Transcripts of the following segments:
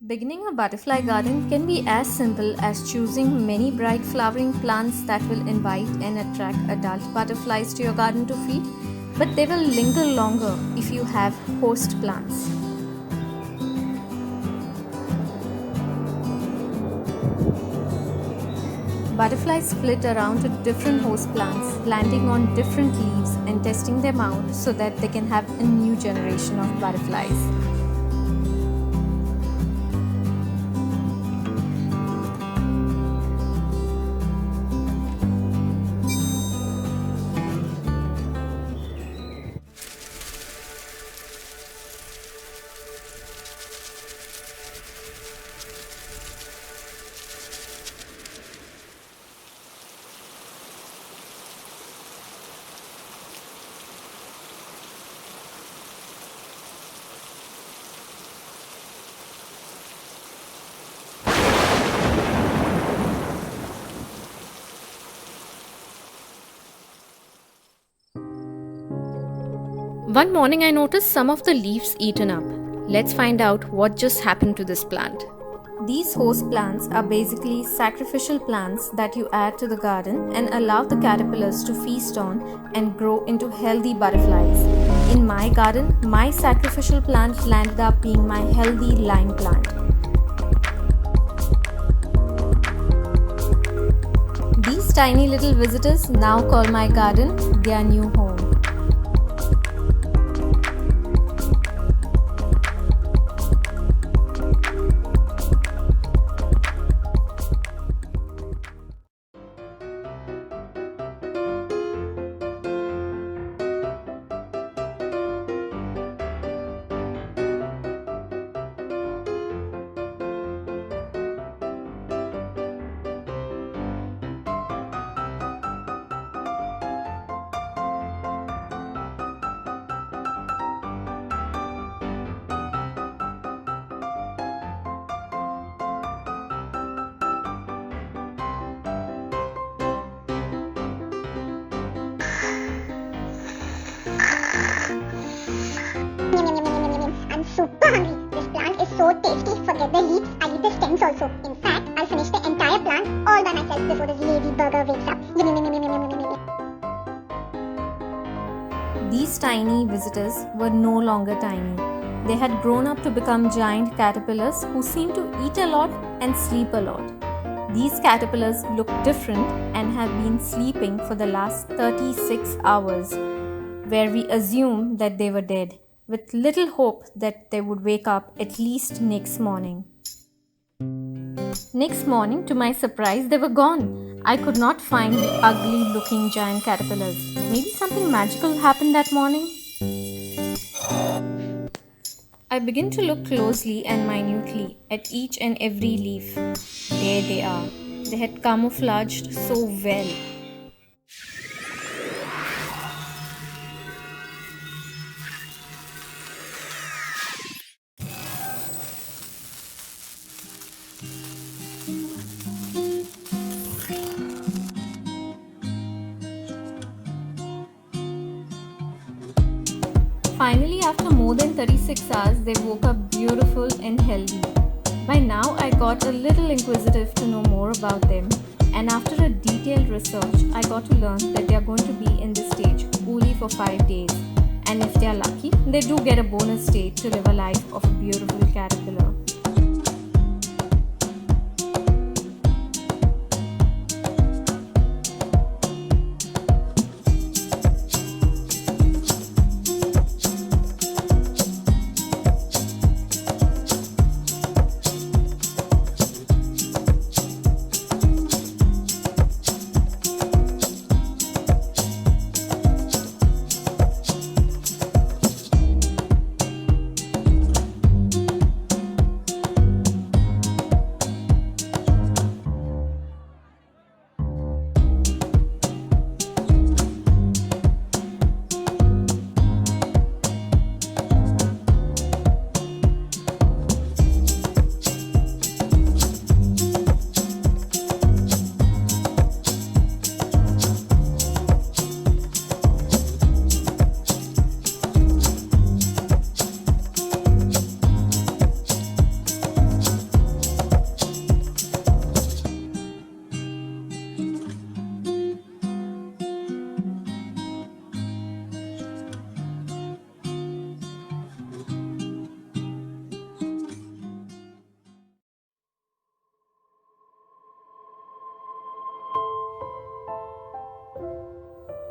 Beginning a butterfly garden can be as simple as choosing many bright flowering plants that will invite and attract adult butterflies to your garden to feed, but they will linger longer if you have host plants. Butterflies flit around to different host plants, landing on different leaves and testing them out so that they can have a new generation of butterflies. One morning I noticed some of the leaves eaten up. Let's find out what just happened to this plant. These host plants are basically sacrificial plants that you add to the garden and allow the caterpillars to feast on and grow into healthy butterflies. In my garden, my sacrificial plant landed up being my healthy lime plant. These tiny little visitors now call my garden their new home. I'm super hungry. This plant is so tasty. Forget the leaves, I'll eat the stems also. In fact, I'll finish the entire plant all by myself before this lazy burger wakes up. These tiny visitors were no longer tiny. They had grown up to become giant caterpillars who seemed to eat a lot and sleep a lot. These caterpillars look different and have been sleeping for the last 36 hours, where we assume that they were dead, with little hope that they would wake up at least next morning. Next morning, to my surprise, they were gone. I could not find the ugly looking giant caterpillars. Maybe something magical happened that morning? I begin to look closely and minutely at each and every leaf. There they are. They had camouflaged so well. Finally, after more than 36 hours, they woke up beautiful and healthy. By now, I got a little inquisitive to know more about them, and after a detailed research, I got to learn that they are going to be in this stage only for 5 days. And if they are lucky, they do get a bonus stage to live a life of a beautiful caterpillar.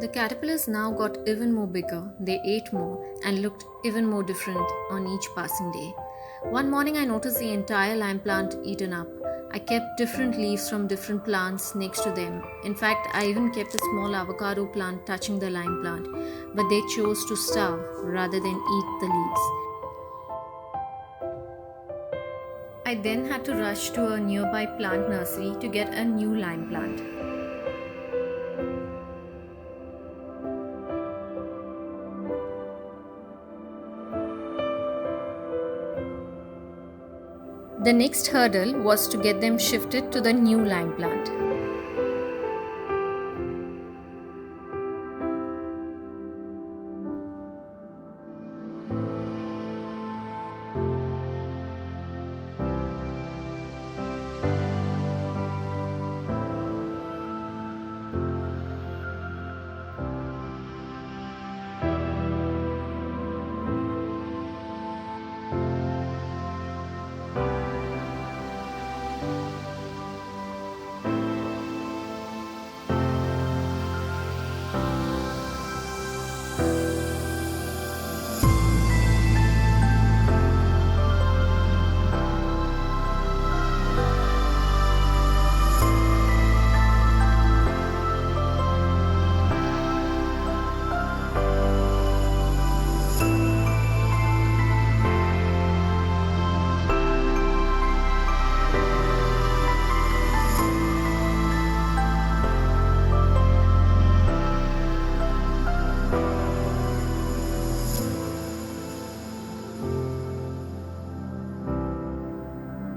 The caterpillars now got even more bigger, they ate more, and looked even more different on each passing day. One morning I noticed the entire lime plant eaten up. I kept different leaves from different plants next to them. In fact, I even kept a small avocado plant touching the lime plant, but they chose to starve rather than eat the leaves. I then had to rush to a nearby plant nursery to get a new lime plant. The next hurdle was to get them shifted to the new lime plant.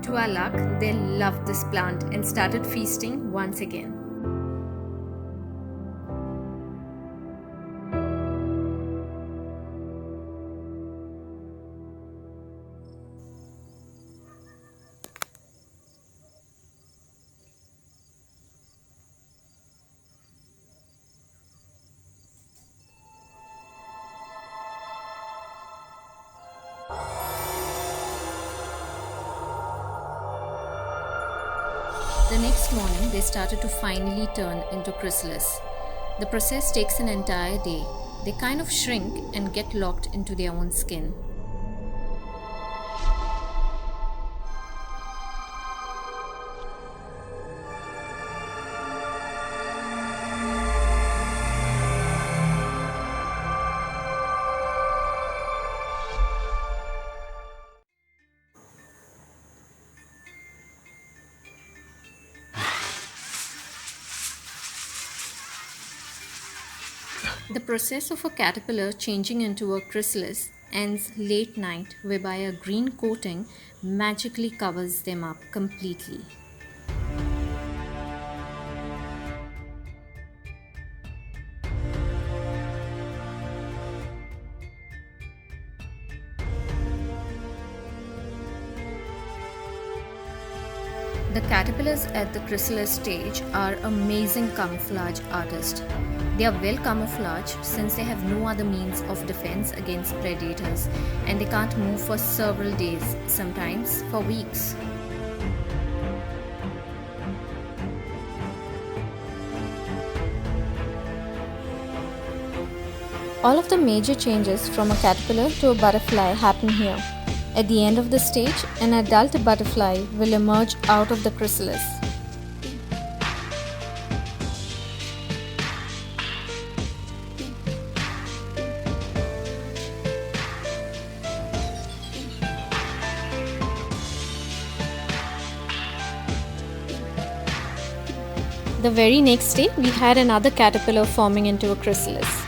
To our luck, they loved this plant and started feasting once again. The next morning, they started to finally turn into chrysalis. The process takes an entire day. They kind of shrink and get locked into their own skin. The process of a caterpillar changing into a chrysalis ends late night, whereby a green coating magically covers them up completely. The caterpillars at the chrysalis stage are amazing camouflage artists. They are well camouflaged since they have no other means of defense against predators, and they can't move for several days, sometimes for weeks. All of the major changes from a caterpillar to a butterfly happen here. At the end of the stage, an adult butterfly will emerge out of the chrysalis. The very next day, we had another caterpillar forming into a chrysalis.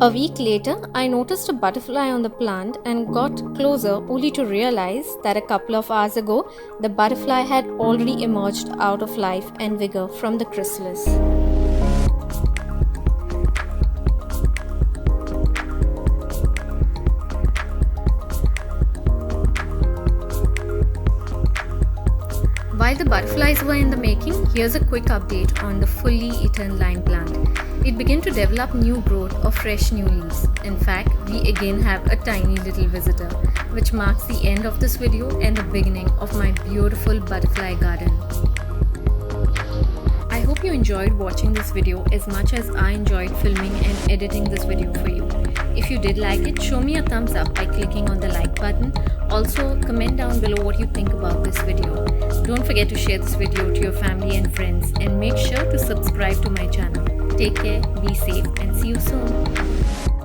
A week later, I noticed a butterfly on the plant and got closer only to realize that a couple of hours ago, the butterfly had already emerged out of life and vigor from the chrysalis. While the butterflies were in the making, here's a quick update on the fully eaten lime plant. It began to develop new growth of fresh new leaves. In fact, we again have a tiny little visitor, which marks the end of this video and the beginning of my beautiful butterfly garden. I hope you enjoyed watching this video as much as I enjoyed filming and editing this video for you. If you did like it, show me a thumbs up by clicking on the like button. Also, comment down below what you think about this video. Don't forget to share this video to your family and friends, and make sure to subscribe to my channel. Take care, be safe, and see you soon.